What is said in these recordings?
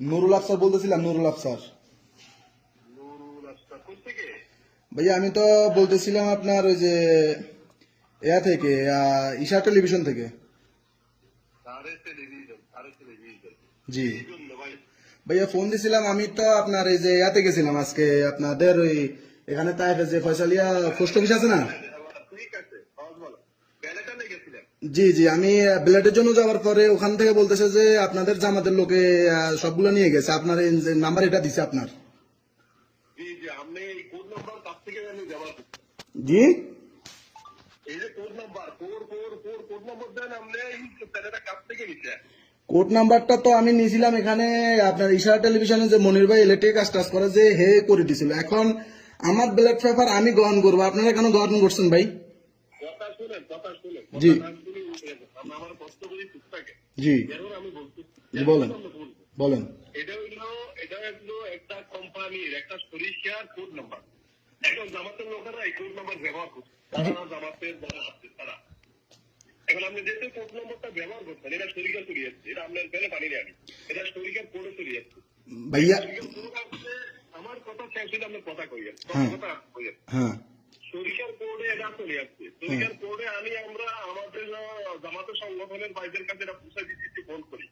নুরুল আফসার বলতেছিলাম, নুরুল আফসার। ভাইয়া আমি তো বলতেছিলাম আপনার ওই যে এয়া থেকে ঈশা টেলিভিশন থেকে। জি ভাইয়া ফোন দিছিলাম, আমি তো আপনার এই যে ইয়াতে গেছিলাম আজকে আপনাদের ওই এখানে তাইফে যে ফয়সালিয়া পোস্ট অফিস আছে না। জি জি, আমি ব্লেডের জন্য যাওয়ার পরে ওখান থেকে বলতেছে যে আপনাদের জামাতের লোকে সবগুলো নিয়ে গেছে, আপনার এই নাম্বার এটা দিছে আপনার। জি কোড নাম্বারটা তো আমি নিয়েছিলাম এখানে আপনার ইশারা টেলিভিশনে যে মনির ভাই ইলেকট্রিক কাজ টাজ করে যে হে করে দিছিল। এখন আমার ব্যালট পেপার আমি গ্রহণ করবো, আপনারা কেন গ্রহণ করছেন ভাই? জি জি জি, বলেন বলেন। একটা কোম্পানির একটা সরিষার কোড নাম্বার, এখন জামাতের লোকেরা এই কোড নাম্বার ব্যবহার করছে, জামাতের যারা আছে তারা। এখন আপনি যেহেতু কোড নম্বরটা ব্যবহার করছেন, এটা শরীরে চলে যাচ্ছে, এটা আপনার বেলে পানি নেই, আমি এটা শরীরের কোডে চলে যাচ্ছে ভাইয়া। আমার কথা শেষ হলে আপনার কথা কইয়েন, কথা কইয়েন। হ্যাঁ, শরীরের কোডে এটা চলে যাচ্ছে, শরীরের কোডে আমরা আমাদের জামাতের সংগঠনের ভাইদের কাছে এটা পৌঁছে দিচ্ছি, ফোন করি।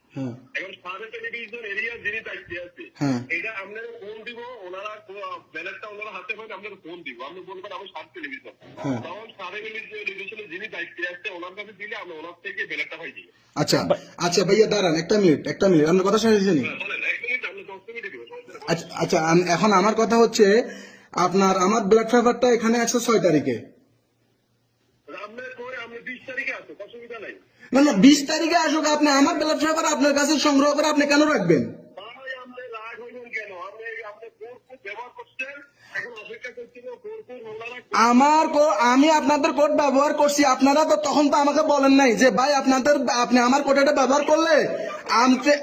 এখন সারা টেলিভিশন এরিয়া যিনি দায়িত্বে আছে, এটা আপনারা ফোন দিব, ওনারা ব্যালেটটা ওনারা হাতে পাবেন, আপনারা ফোন দিব, আপনি বলবেন আমি সারা টেলিভিশন, তখন সারা টেলিভিশনে যিনি দায়িত্বে আছে ওনার কাছে দিলে আমরা ওনার থেকে ব্যালেটটা পাই দিই। আচ্ছা আচ্ছা ভাইয়া দাঁড়ান একটা মিনিট আপনার কথা শেষ হয়েছে নি? আচ্ছা আচ্ছা, এখন আমার কথা হচ্ছে আপনার আমার ব্লাড পেপারটা এখানে আছে 6 তারিখে। না না, 20 তারিখে আসুক, আপনি আমার ব্লাড পেপার আপনার কাছে সংগ্রহ করে আপনি কেন রাখবেন? আমি আপনাদের কোড ব্যবহার করছি, আপনারা তো তখন তো আমাকে বলেন নাই যে ভাই আপনি আমার কোড এটা ব্যবহার করলে আমতে।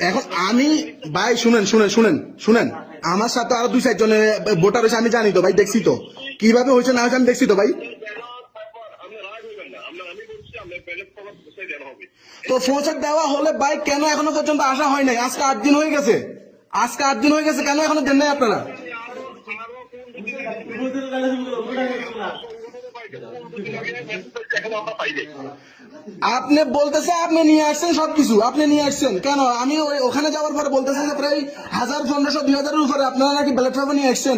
এখন আমি ভাই শুনেন আমার সাথে আরো 2-4 জনের ভোটার হয়েছে, আমি জানি তো ভাই, দেখছি তো কিভাবে হয়েছে না হয়েছে, আমি দেখছি তো ভাই। তো পৌঁছে দেওয়া হলে ভাই কেন এখনো পর্যন্ত আসা হয় নাই? আজকে 8 দিন হয়ে গেছে, কেন এখনো দেন নাই আপনারা? আপনি বলতেছে আপনি নিয়ে আসছেন সবকিছু, আপনি নিয়ে আসছেন কেন? আমি ওখানে যাওয়ার পরে বলতেছে যে প্রায় 1500-2000-এর উপরে আপনারা নাকি ব্যালট পেপার নিয়ে আসছেন।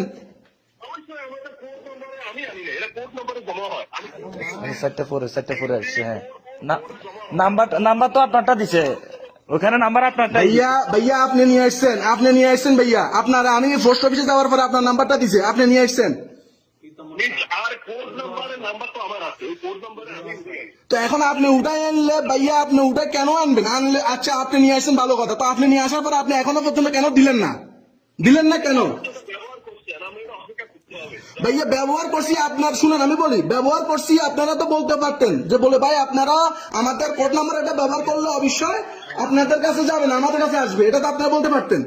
হ্যাঁ, নাম্বার তো আপনারটা দিছে, ওখানে নাম্বার আপনারটা। ভাইয়া আপনি নিয়ে আসছেন ভাইয়া, আপনারা আমি পোস্ট অফিসে যাওয়ার পরে আপনার নাম্বারটা দিছে, আপনি নিয়ে আসছেন। তো এখন আপনি উঠাই আনলে ভাইয়া, আপনি উঠে কেন আনলে? আচ্ছা আপনি নিয়ে আসছেন ভালো কথা, তো আপনি নিয়ে আসার পর আপনি এখনো পর্যন্ত কেন দিলেন না কেন? ভাইয়া ব্যবহার করছি আপনার, শুনেন আমি বলি, ব্যবহার করছি, আপনারা তো বলতে পারতেন যে বলে ভাই আপনারা আমাদের কোড নাম্বার এটা ব্যবহার করলে অবশ্যই আপনাদের কাছে যাবে না, আমাদের কাছে আসবে, এটা তো আপনারা বলতে পারতেন।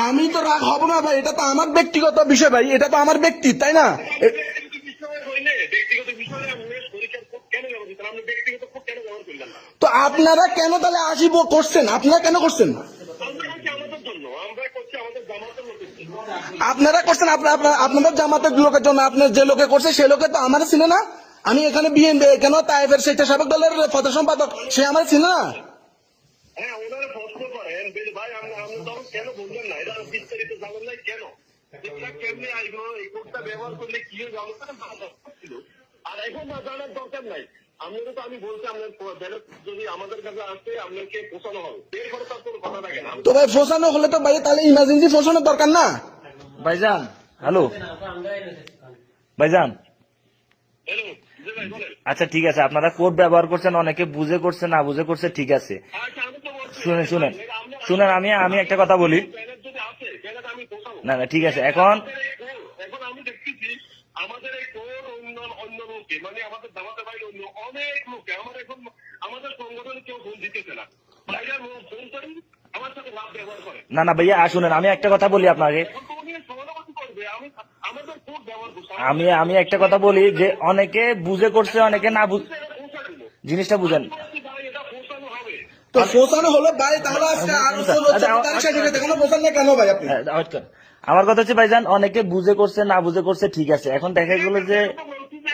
আমি তো রাগ হব না ভাই, এটা তো আমার ব্যক্তিগত বিষয় ভাই, এটা তো আমার ব্যক্তি, তাই না? তো আপনারা কেন তাহলে আসিব করছেন? আপনারা কেন করছেন? আপনারা করছেন আপনাদের জামাতের লোকের জন্য, আপনার যে লোকে করছে সে লোকে তো আমার ছিল না। আমি এখানে বিএনপি কেন তাইফের স্বেচ্ছাসেবক দলের প্রধান সম্পাদক, সে আমার ছিল না। তো ভাই ফোসানো হলে তো ভাই তাহলে ইমার্জেন্সি ফোসানোর দরকার না? ভাইজান হ্যালো, ভাইজান আচ্ছা ঠিক আছে, আপনারা কোড ব্যবহার করছেন, অনেকে বুঝে করছে না বুঝে করছে, ঠিক আছে। শুনেন আমি একটা কথা বলি, না না ঠিক আছে। এখন আমি দেখতেছি আমাদের এই কোড অন্য লোকে, মানে আমাদের জামাতে ভাই অন্য অনেক লোকে আমাদের সংগঠনে কেউ ফোন দিতেছে না, ফোন করি আমার সাথে লাভ ব্যবহার করে না ভাইয়া শুনেন, আমি একটা কথা বলি আপনাকে, আমাদের কোড ব্যবহার করছে আমি একটা কথা বলি যে অনেকে বুঝে করছে, অনেকে না জিনিসটা বুঝেন। ভাই এটা পৌঁছানো হবে। তো পৌঁছানো হলো ভাই, তাহলে আজকে আরো 14 তারিখ সার্টিফিকেট দেখানো পৌঁছান না কেন ভাই আপনি? আমার কথা হচ্ছে ভাইজান, অনেকে বুঝে করছে না বুঝে করছে ঠিক আছে, এখন দেখা গেল যে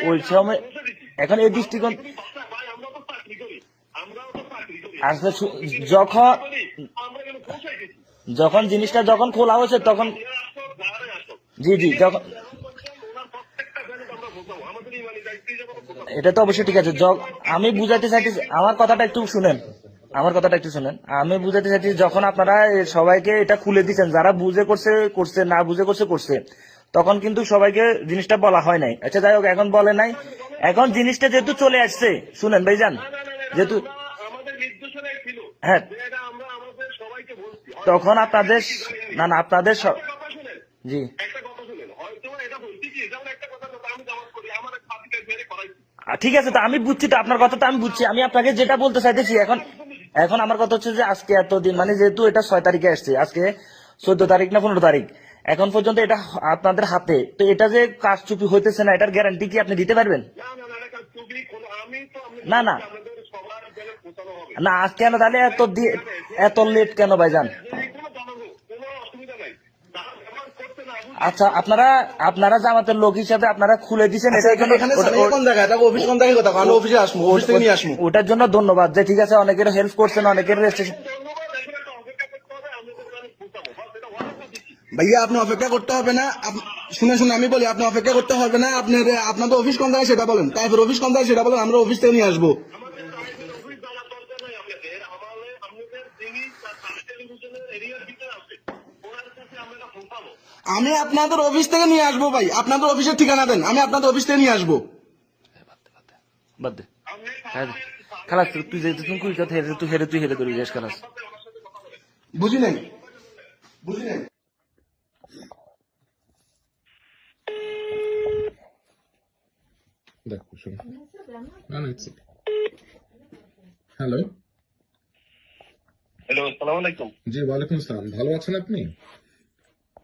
ওই সময় এখন এই দৃষ্টিকোণ ভাই আমরা তো চাকরি করি, আমরাও তো চাকরি করি, আসলে যখন আমরা কেন পৌঁছাই দিচ্ছি? যখন জিনিসটা যখন খোলা হয়েছে তখন জি যখন এটা তো অবশ্যই ঠিক আছে। আমি বুঝাতে চাইতেছি, আমার কথাটা একটু শুনেন, আমি বুঝাতে চাইছি যখন আপনারা সবাইকে এটা খুলে দিচ্ছেন, যারা বুঝে করছে করছে, না বুঝে করছে করছে, তখন কিন্তু সবাইকে জিনিসটা বলা হয় নাই। আচ্ছা যাই হোক, এখন বলে নাই, এখন জিনিসটা যেহেতু চলে আসছে, শুনেন ভাইজান, যেহেতু আমাদের নির্দেশনায় ছিল হ্যাঁ, যে এটা আমরা আমাদের সবাইকে বলছি। তখন আপনাদের আপনাদের কথা শুনেন, জি একটা কথা শুনেন, হয়তো এটা বলছি কি, যেমন একটা কথা আমি জামাত করি, আমার এক সাথীকে বেড়ে করাইছি। ঠিক আছে, তো আমি বুঝছি, তো আপনার কথা তো আমি বুঝছি, আমি আপনাকে যেটা বলতে চাইতেছি এখন এখন আমার কথা হচ্ছে যে আজকে এতদিন মানে যেহেতু এটা 6 তারিখে আসছে, আজকে 14 তারিখ না 15 তারিখ, এখন পর্যন্ত এটা আপনাদের হাতে, তো এটা যে কারচুপি হইতেছে না, এটার গ্যারান্টি কি আপনি দিতে পারবেন? এটা তুমি আমি তো না না আমাদের সবার জন্য পৌঁছানো হবে। না, আজ কেন তাহলে এত লেট কেন ভাইজান? কোনো জানাবো, কোনো অসুবিধা নাই, যারা ব্যবহার করতে না আচ্ছা, আপনারা জামাতের লোক হিসাবে আপনারা খুলে দিচ্ছেন, এটা এখানে কোন জায়গায় এটা অফিস, কোন জায়গায় কথা আমি অফিসে আসবো, অফিস থেকে নিয়ে আসবো। ওটার জন্য ধন্যবাদ যে ঠিক আছে, অনেকের হেল্প করছেন, অনেকের রেজিস্ট্রেশন। ধন্যবাদ, এখন একটা অপেক্ষা করতে হবে, আমি ওদের কাছে পৌঁছাবো, বাস এটা ওয়াদা দিচ্ছি। ভাইয়া আপনি অপেক্ষা করতে হবে না, শুনে আমি বলি আপনি অপেক্ষা করতে হবে না, আপনাদের অফিস কোন জায়গায় সেটা বলেন, তারপর অফিস কোন জায়গায় সেটা বলেন, আমরা অফিস থেকে নিয়ে আসবো। আমাদের অফিস যাওয়ার দরকার নাই আপনাদের, আমাদের যিনি টেলিভিশনের এরিয়ার ভিতরে আছে ওনার কাছে আমরা এটা পৌঁছাবো। আমি আপনাদের অফিস থেকে নিয়ে আসবো ভাই, আপনাদের অফিসের ঠিকানা দেন, আমি আপনাদের অফিস থেকে নিয়ে আসবো। বাদ দে খালাস, তুই যেহেতু তুমি কুই কথা তুই হেরে ধরি যাস খালাস। বুঝি নাই। দেখো শোনো, না না ইটস হ্যালো। হ্যালো, আসসালামু আলাইকুম। জি ওয়ালাইকুম আসসালাম, ভালো আছেন আপনি?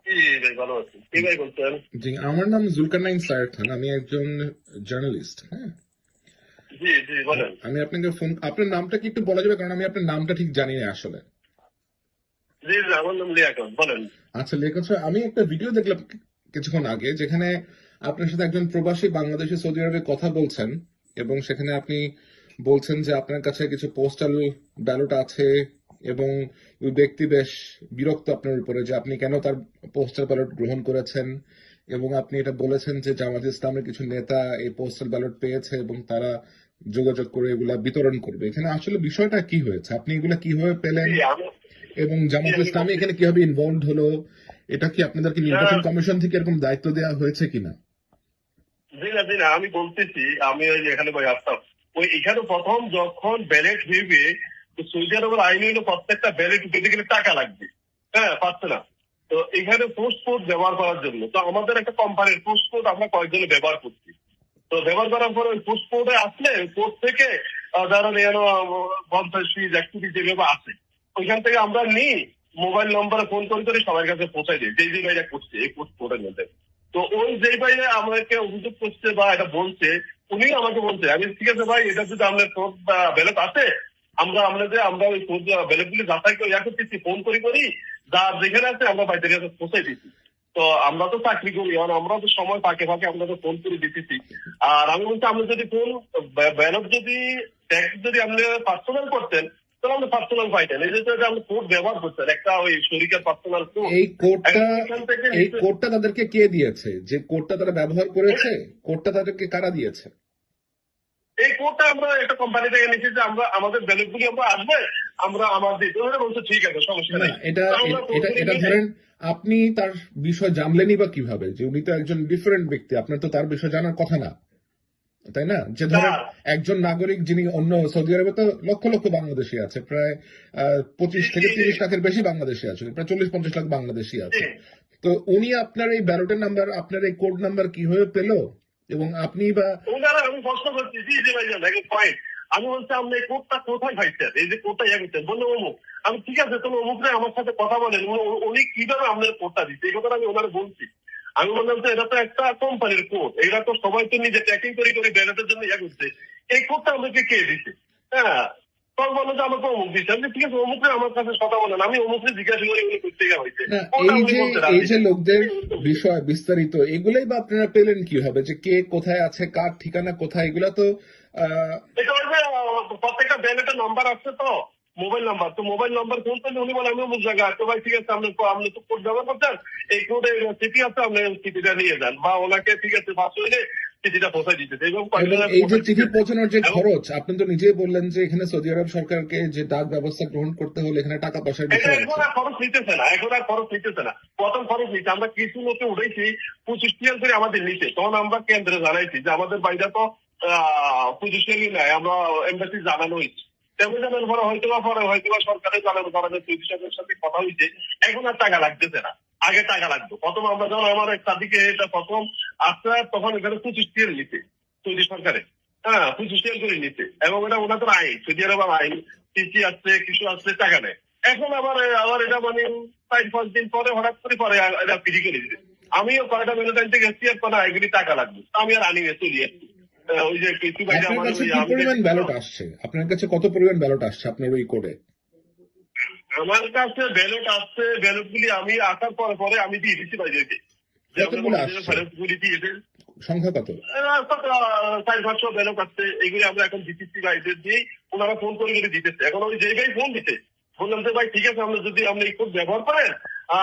জি ভাই, ভালো আছি। কি ভাই বলছেন? জি আমার নাম জুলকারনাইন সায়ের খান, আমি একজন জার্নালিস্ট। হ্যাঁ, জি জি বলেন। আমি আপনাকে আপনার নামটা কি একটু বলা যাবে, কারণ আমি আপনার নামটা ঠিক জানি না আসলে। জি জি, আমার নাম লিয়াকত, বলেন। আচ্ছা লেখক স্যার, আমি একটা ভিডিও দেখলাম কিছুক্ষণ আগে, যেখানে আপনার সাথে একজন প্রবাসী বাংলাদেশি সৌদি আরবে কথা বলছেন, এবং সেখানে আপনি বলছেন যে আপনার কাছে কিছু পোস্টাল ব্যালট আছে, এবং ওই ব্যক্তি বেশ বিরক্ত আপনার উপরে যে আপনি কেন তার পোস্টাল ব্যালট গ্রহণ করেছেন, এবং আপনি এটা বলেছেন যে জামাত ইসলামের কিছু নেতা এই পোস্টাল ব্যালট পেয়েছে এবং তারা যোগাযোগ করে এগুলা বিতরণ করবে। এখানে আসলে বিষয়টা কি হয়েছে, আপনি এগুলা কিভাবে পেলেন, জি, আমি- এবং জামাত ইসলামী এখানে কিভাবে ইনভলভ হলো? এটা কি আপনাদেরকে নির্বাচন কমিশন থেকে এরকম দায়িত্ব দেওয়া হয়েছে কিনা? জি না, আমি বলতেছি, আমি ওই যে এখানে ভাই আসতাম, ওই এখানে প্রথম যখন ব্যালেট হইবে, তো সৌদি আরবের আইন হইলো প্রত্যেকটা ব্যালেট পেতে গেলে টাকা লাগবে, হ্যাঁ পাচ্ছে না। তো এখানে পোস্ট কোড ব্যবহার করার জন্য, তো আমাদের একটা কোম্পানির পোস্ট কোড আমরা কয়েকজনে ব্যবহার করছি। তো ব্যবহার করার পরে ওই পোস্ট কোডে আসলে পোস্ট থেকে ধরেন 50 যেভাবে আসে, ওইখান থেকে আমরা নিই, মোবাইল নম্বরে ফোন করে সবার কাছে পৌঁছাই দিই, যে ভাইটা করছে এই পোস্ট কোডের মধ্যে। তো ওই যেই ভাইয়া আমাকে অভিযোগ করছে বা এটা বলছে, উনি আমাকে বলছে, আমি ঠিক আছে ভাই, এটা যদি আপনার কোড বা ব্যালট আছে, আমরা ওই কোড ব্যালট গুলি যাচাই করে করতেছি, ফোন করি যা যেখানে আছে আমরা বাইরের কাছে পৌঁছাই দিচ্ছি। তো আমরা তো চাকরি করি, আমরা তো সময় ফাঁকে আমরা তো ফোন করে দিতেছি। আর আমি বলছি, আপনি যদি ফোন ব্যালট যদি ট্যাক্স যদি আপনি পার্সোনাল করতেন, তাহলে আপনি পার্সোনাল পাইতেন। এই যে আপনি কোড ব্যবহার করছেন, একটা ওই শরীরের পার্সোনাল কোড, এই কোডটা তাদেরকে কে দিয়েছে? যে কোডটা তারা ব্যবহার করেছে, কোডটা তাদেরকে কারা দিয়েছে? এই কোডটা আমরা একটা কোম্পানি থেকে নিয়েছি, যে আমরা আমাদের ব্যালট গুলি আমরা আসবে, আমরা আমাদের বলছে ঠিক আছে, সমস্যা নেই। এটা ধরেন আপনি তার বিষয় জানলেনই বা কিভাবে, যে উনি তো একজন ডিফারেন্ট ব্যক্তি, আপনার তো তার বিষয় জানার কথা না, তাই না? যে ধরেন একজন নাগরিক যিনি অন্য, সৌদি আরবে তো লক্ষ লক্ষ বাংলাদেশি আছে, প্রায় 25 থেকে 30 লাখের বেশি বাংলাদেশি আছে, প্রায় 40-50 লাখ বাংলাদেশি আছে। তো উনি আপনার এই ব্যালটের নাম্বার, আপনার এই কোড নাম্বার কিভাবে পেলো, এবং আপনি বা আমি প্রশ্ন করছি, জি ভাইজান পয়েন্ট, আমি বলছি আপনি এই কোডটা কোথায় পাইছেন, এই যে কোডটা করতেন, বললো অমুক। আমি ঠিক আছে, তুমি অমুক আমার সাথে কথা বলেন, উনি কিভাবে আপনার কোডটা দিচ্ছে, এই কথাটা আমি ওনারা বলছি। আমি বললাম যে এটা তো একটা কোম্পানির কোড, এটা তো সবাই তো নিজে ট্যাকিং করে ব্যালেটের জন্য ইয়ে করছে, এই কোডটা আমাকে কে দিছে? হ্যাঁ, তখন বললো যে আমাকে অমুক দিচ্ছে। আমি ঠিক আছে, অমুকরে আমার কাছে কথা বলেন, আমি অমুকরে জিজ্ঞাসা করি উনি করতে গিয়ে হয়েছে। না, এই যে লোকদের বিষয় বিস্তারিত এগুলাই বা আপনারা পেলেন কিভাবে, যে কে কোথায় আছে, কার ঠিকানা কোথায়, এগুলা তো এটা হচ্ছে প্রত্যেকটা ব্যালেটের নাম্বার আছে তো, মোবাইল নাম্বার, তো মোবাইল নাম্বার ফোন করলে উনি বলে আমি অমুক জায়গায়, তো ভাই ঠিক আছে আপনি তো কোড ব্যবহার করছেন, এই কোডে চিঠি আছে, আপনি চিঠিটা নিয়ে যান, বা ওনাকে ঠিক আছে পাঁচ হইলে চিঠিটা পৌঁছায় দিতেছে। এবং এই যে চিঠি পৌঁছানোর যে খরচ, আপনি তো নিজেই বললেন যে এখানে সৌদি আরব সরকারকে যে ডাক ব্যবস্থা গ্রহণ করতে হলে এখানে টাকা পয়সার এটা বিষয় এখন আছে। আর খরচ নিতেছে না, এখন আর খরচ নিতেছে না। প্রথম খরচ নিচ্ছে, আমরা কিছু লোকে উঠেছি 25 টিয়ার করে আমাদের নিচে, তখন আমরা কেন্দ্রে জানাইছি যে আমাদের বাইরে তো 25 টিয়ারই নাই, আমরা এমবাসি জানানো হয়েছে। তেমন জানানোর পরে হয়তো সরকারের জানানো কারণে সৌদি সরকারের সাথে কথা হয়েছে, এখন আর টাকা লাগতেছে না, আগে টাকা লাগতো। প্রথম আমরা যখন আমার এক সাদিকে এটা প্রথম আসছে, তখন এখানে 25 টিয়ার নিচ্ছে সৌদি সরকারে, হ্যাঁ 25 টিয়ার করে নিচ্ছে, এবং এটা ওনাদের আইন, সৌদি আরব আইন, চিঠি আসছে, কিছু আসছে, টাকা নেয়। এখন আবার এটা মানে 4-5 দিন পরে হঠাৎ করে এটা ফ্রি করে দিচ্ছে। আমিও কয়টা মেলে থেকে এসছি, আর কোনো এগুলি টাকা লাগবে, আমি আর আনি চলি আসছি। ওই যে কিছু বাইরে আপনার আমার কাছে ওই কি আমি পরিমাণ ব্যালট আসছে? আপনার কাছে কত পরিমাণ ব্যালট আসছে আপনার ওই কোডে? আমার কাছে ব্যালট আসছে, ব্যালট গুলি আমি আসার পরে আমি দিয়ে দিচ্ছি বাইরেকে, কতগুলো আসছে? ব্যালট গুলি দিয়েছে সংখ্যা কত? 400-500 ব্যালট আসছে, এগুলি আমরা এখন দিচ্ছি বাইরের দিয়েই, ওনারা ফোন করে দিতেছে। এখন ওই যে ভাই ফোন দিতে বললাম যে ভাই ঠিক আছে, আমরা যদি আপনি এই কোড ব্যবহার করেন,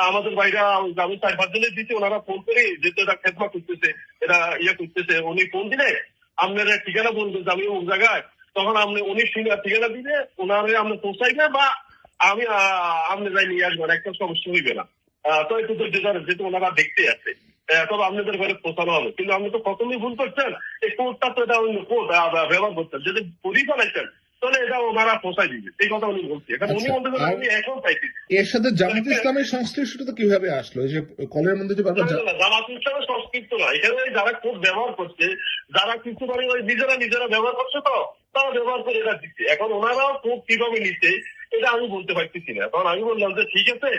আমাদের বাইরে আমি 4-5 জনের দিচ্ছি, ওনারা ফোন করে যেহেতু এটা খেদমা করতেছে, এটা ইয়ে করতেছে, উনি ফোন দিলে আপনার ঠিকানা বলবেন যে আমি ওই জায়গায়, তখন আপনি উনি ঠিকানা দিলে ওনারে আপনি পৌঁছাইবে, বা আমি আপনি যাই নিয়ে আসবেন, একটা সমস্যা হইবে না। তো একটু যেহেতু ওনারা দেখতে আছে, তবে আপনাদের ঘরে পৌঁছানো হবে। কিন্তু আপনি তো প্রথমেই ভুল করছেন, এই কোডটা তো এটা অন্য কোড ব্যবহার করছেন, যদি পরি ফেলাইছেন তাহলে এটা ওনারা পৌঁছাই দিবে, এই কথা উনি বলছে। এখন উনি বলতে পারেন আমি এখন চাইছি এর সাথে জামাত ইসলামের সংশ্লিষ্টতা কিভাবে আসলো? এই যে কলের মধ্যে যে বারবার জামাত ইসলামের সংস্কৃত না, এখানে যারা কোড ব্যবহার করছে, যারা কিছু মানে ওই নিজেরা ব্যবহার করছে, তো তারা ব্যবহার করে এটা দিচ্ছে। এখন ওনারাও কোড কিভাবে নিচ্ছে এটা আমি বলতে পারতেছি না। তখন আমি বললাম যে ঠিক আছে,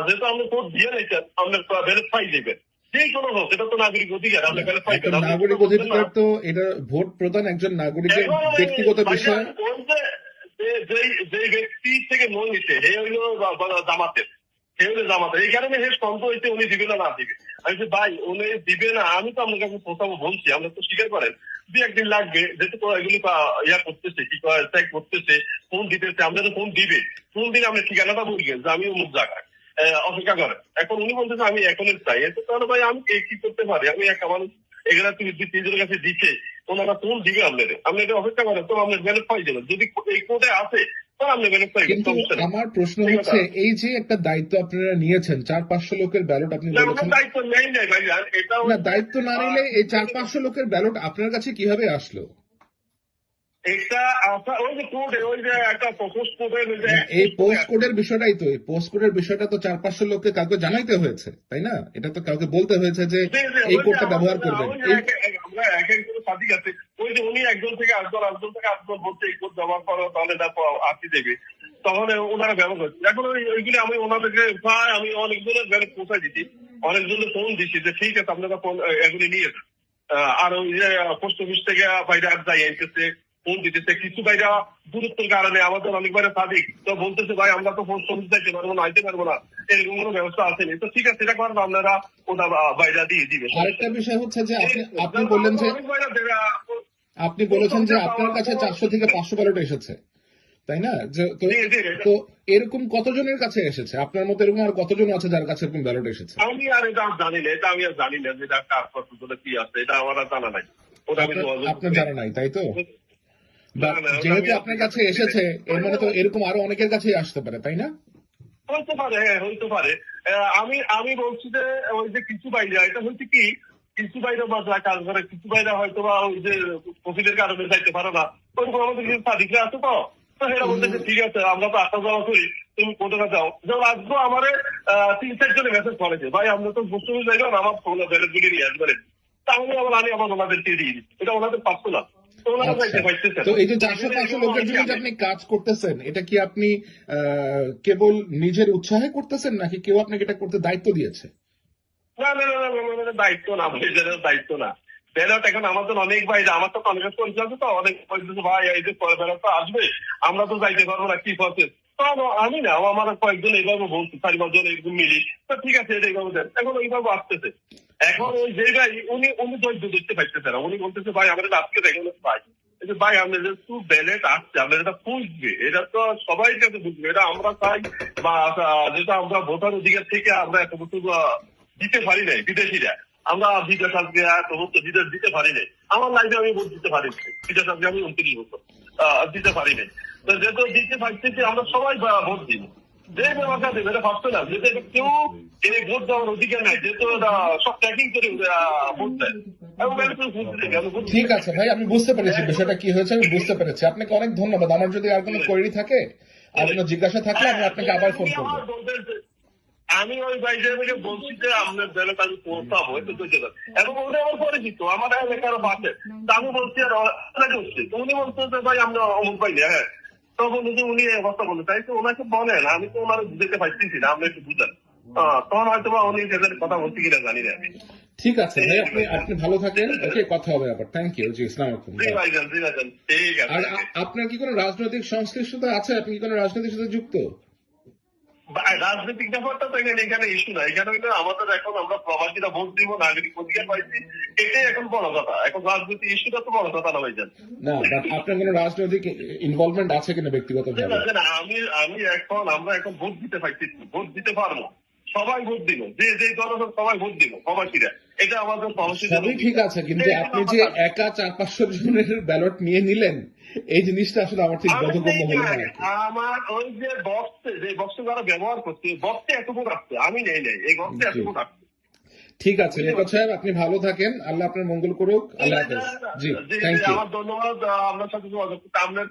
যেহেতু আপনি কোড দিয়ে নিচ্ছেন, আপনার ব্যালেট পাই দেবেন, যে কোনো হোক, এটা তো নাগরিক অধিকার, আপনি ব্যালেট পাই একটা নাগরিক অধিকার, তো এটা ভোট প্রদান একজন নাগরিকের ব্যক্তিগত বিষয়। যে ব্যক্তি থেকে লোন নিচ্ছে হে হইলো জামাতের, এই কারণে হে সন্দেহ হয়েছে উনি দিবে না দিবে। আমি যে ভাই উনি দিবে না, আমি তো আপনার কাছে পৌঁছাবো বলছি, আমরা তো স্বীকার করেন 2-1 দিন লাগবে, যেহেতু এগুলি ইয়া করতেছে, কি চেক করতেছে, ফোন দিতেছে, আপনাদের ফোন দিবে, ফোন দিলে আপনি ঠিকানাটা বলবেন যে আমি অমুক জায়গায়, অপেক্ষা করেন। এখন উনি বলতেছে আমি এখনই চাই, তাহলে ভাই আমি কি করতে পারি? আমি একটা মানুষ, এগুলা তিনজনের কাছে দিচ্ছে, ওনারা ফোন দিবে আপনাদের, আপনি এটা অপেক্ষা করেন, তো আপনার ব্যালেট পাই যাবেন, যদি এই কোডে আছে তো আপনি ব্যালেট পাইবেন। কিন্তু আমার প্রশ্ন হচ্ছে, এই যে একটা দায়িত্ব আপনারা নিয়েছেন, 400-500 লোকের ব্যালট আপনি বলেছেন, দায়িত্ব নেই নাই ভাই, এটা না দায়িত্ব না নিলে এই 400-500 লোকের ব্যালট আপনার কাছে কিভাবে আসলো? এটা ওই যে কোডে, ওই যে একটা পোস্ট কোডের এই পোস্ট কোডের বিষয়টাই তো, এই পোস্ট কোডের বিষয়টা তো 400-500 লোককে কাউকে জানাইতে হয়েছে, তাই না? এটা তো কাউকে বলতে হয়েছে যে এই কোডটা ব্যবহার করবেন। আমরা এক একজন সাদিক আছে, ওই যে উনি একজন থেকে আরেকজন বলছে এই কোড ব্যবহার করো, তাহলে এটা আসি দেবে, তখন ওনারা ব্যবহার করছে। এখন ওইগুলি আমি ওনাদেরকে প্রায় আমি অনেকজনের ব্যালেট পৌঁছায় দিচ্ছি, অনেকজনের ফোন দিচ্ছি যে ঠিক আছে আপনারা ফোন এগুলি নিয়ে যান। আর ওই যে পোস্ট অফিস থেকে বাইরে আর যাই আইতেছে, ফোন দিতেছে, কিছু বাইরা দূরত্বের কারণে আমাদের অনেক বাইরে সাদিক তো বলতেছে ভাই আমরা তো পোস্ট অফিস যাইতে পারবো না, আইতে পারবো না, এরকম কোনো ব্যবস্থা আসেনি, তো ঠিক আছে এটা করেন, আপনারা ওটা বাইরা দিয়ে দিবে। আরেকটা বিষয় হচ্ছে যে আপনি বললেন যে আপনার কাছে 400 থেকে 500 ব্যালট এসেছে, তাই না? তো এরকম কতজনের কাছে এসেছে? আপনার মতো এরকম আর কতজন আছে যার কাছে এরকম ব্যালট এসেছে? আমি আর এটা জানি না, এটা আমি আর জানি না যে এটা কার কতজনে কি আছে, এটা আমার আর জানা নাই, ওটা আমি আপনার জানা নাই, তাই তো? যেহেতু আপনার কাছে এসেছে, এর মানে তো এরকম আরো অনেকের কাছেই আসতে পারে, তাই না? হইতে পারে, হ্যাঁ হইতে পারে। আমি বলছি যে ওই যে কিছু বাইরা, এটা হচ্ছে কি কিছু বাইরে বা কাজ করে, কিছু বাইরে হয়তো বা ওই যে প্রফিটের কারণে যাইতে পারে না, ওইরকম আমাদের কিছু সাদিকরা আছে, তো সেটা বলতেছে ঠিক আছে আমরা তো আসা যাওয়া করি, তুমি কোথাও যাও। যেমন আজকে আমার 3-4 জনে মেসেজ করেছে, ভাই আমরা তো বুঝতে যাইবেন আমার ফোনে ব্যালেট গুলি নিয়ে আসবেন, তাহলে আমি আবার ওনাদেরকে দিয়ে দিই, এটা ওনাদের পাচ্ছ না। তো এই যে 400-500 লোকের জন্য যে আপনি কাজ করতেছেন, এটা কি আপনি কেবল নিজের উৎসাহে করতেছেন, নাকি কেউ আপনাকে এটা করতে দায়িত্ব দিয়েছে? না না না না না, না, না, দায়িত্ব না ভাই, এটা দায়িত্ব না। ব্যালট এখন আমাদের অনেক ভাই, আমার তো কনগ্রেস পরিচয় আছে, তো অনেক বলতেছে ভাই এই যে পরে ব্যালট তো আসবে, আমরা তো যাইতে পারবো না, কি প্রসেস। তো আমি না, আমার কয়েকজন এইভাবে বলছে, 4-5 জন এরকম মিলি, তো ঠিক আছে এটা এইভাবে দেন। এখন এইভাবে আসতেছে। এখন ওই যে ভাই উনি ধৈর্য ধরতে পারতেছে না, উনি বলতেছে ভাই আমাদের আজকে দেখেন ভাই, এই যে ভাই আমাদের যেহেতু ব্যালেট আসছে, আমাদের এটা বুঝবে, এটা তো সবাই কাছে বুঝবে, এটা আমরা চাই বা যেটা আমরা ভোটার অধিকার থেকে আমরা এত বছর দিতে পারি নাই বিদেশিরা, আমরা বিদেশ আজকে বিদেশ দিতে পারি নাই, আমার লাইফে আমি ভোট দিতে পারি নাই, বিদেশ আজকে আমি 29 বছর দিতে পারি নাই। তো যেহেতু দিতে পারতেছি আমরা সবাই ভোট দিই, যে ব্যবস্থা দেবে এটা ভাবছে না, যেটা কেউ এই ভোট দেওয়ার অধিকার নাই, যেহেতু সব ট্র্যাকিং করে ভোট দেয়। এবং ঠিক আছে ভাই, আমি বুঝতে পেরেছি বিষয়টা কি হয়েছে, আমি বুঝতে পেরেছি। আপনাকে অনেক ধন্যবাদ। আমার যদি আর কোনো কোয়েরি থাকে, আর কোনো জিজ্ঞাসা থাকলে আমি আপনাকে আবার ফোন করবো। আমি ওই ভাইজাকে বলছি যে আপনার ব্যালট আমি পৌঁছাবো, এবং উনি আমার পরিচিত, আমার এলাকার বাসে। তা আমি বলছি আর করছি, উনি বলছে যে ভাই আমরা অমুক পাই না, হ্যাঁ। তখন যে উনি অবস্থা বলে, তাই তো ওনাকে বলেন, আমি তো ওনার বুঝতে পারতেছি না, আপনি একটু বুঝলেন। তখন হয়তো বা উনি সেদের কথা বলছি কিনা জানি না আমি। ঠিক আছে ভাই, আপনি ভালো থাকেন। ওকে, কথা হবে আবার। Thank you. জি, আসসালামু আলাইকুম। জি ভাইজান, জি ভাইজান, ঠিক আর আছে। আপনার কি কোনো রাজনৈতিক সংশ্লিষ্টতা আছে? আপনি কি কোনো রাজনৈতিক সাথে যুক্ত? রাজনৈতিক ব্যাপারটা তো এখানে ইস্যু না, এখানে হইলে আমাদের এখন আমরা প্রবাসীরা ভোট দিব, নাগরিক অধিকার পাইছি, এটাই এখন বড় কথা। এখন রাজনৈতিক ইস্যুটা তো বড় কথা না ভাইজান। না, বাট আপনার কোনো রাজনৈতিক ইনভলভমেন্ট আছে কিনা ব্যক্তিগত ভাবে? আমরা এখন ভোট দিতে পারছি, ভোট দিতে পারবো, সবাই ভোট দিব, যে দল সবাই ভোট দিব, প্রবাসীরা। এটা আমাদের সবই ঠিক আছে, কিন্তু আপনি যে একা 400-500 জনের ব্যালট নিয়ে নিলেন, এই জিনিসটা আসলে আমার ঠিক বোধগম্য হলো না। আমার ওই যে বক্সে যারা ব্যবহার করছে, বক্সে এতটুকু রাখছে, আমি নেই এই বক্সে এতটুকু রাখছে। ঠিক আছে রেকর্ড সাহেব, আপনি ভালো থাকেন, আল্লাহ আপনার মঙ্গল করুক। আল্লাহ হাফেজ। জি, থ্যাংক ইউ। আমার ধন্যবাদ। আপনার সাথে যোগাযোগ করতে, আপনার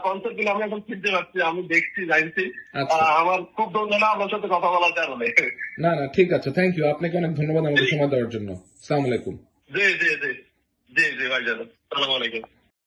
কনসেপ্ট গুলো আমি এখন ফিরতে পারছি, আমি দেখছি, জানছি। আমার খুব ধন্যবাদ আপনার সাথে কথা বলার কারণে। না না, ঠিক আছে, থ্যাংক ইউ। আপনাকে অনেক ধন্যবাদ আমাকে সময় দেওয়ার জন্য। আসসালামু আলাইকুম। জি জি জি জি জি ভাইজান, আসসালামু আলাইকুম।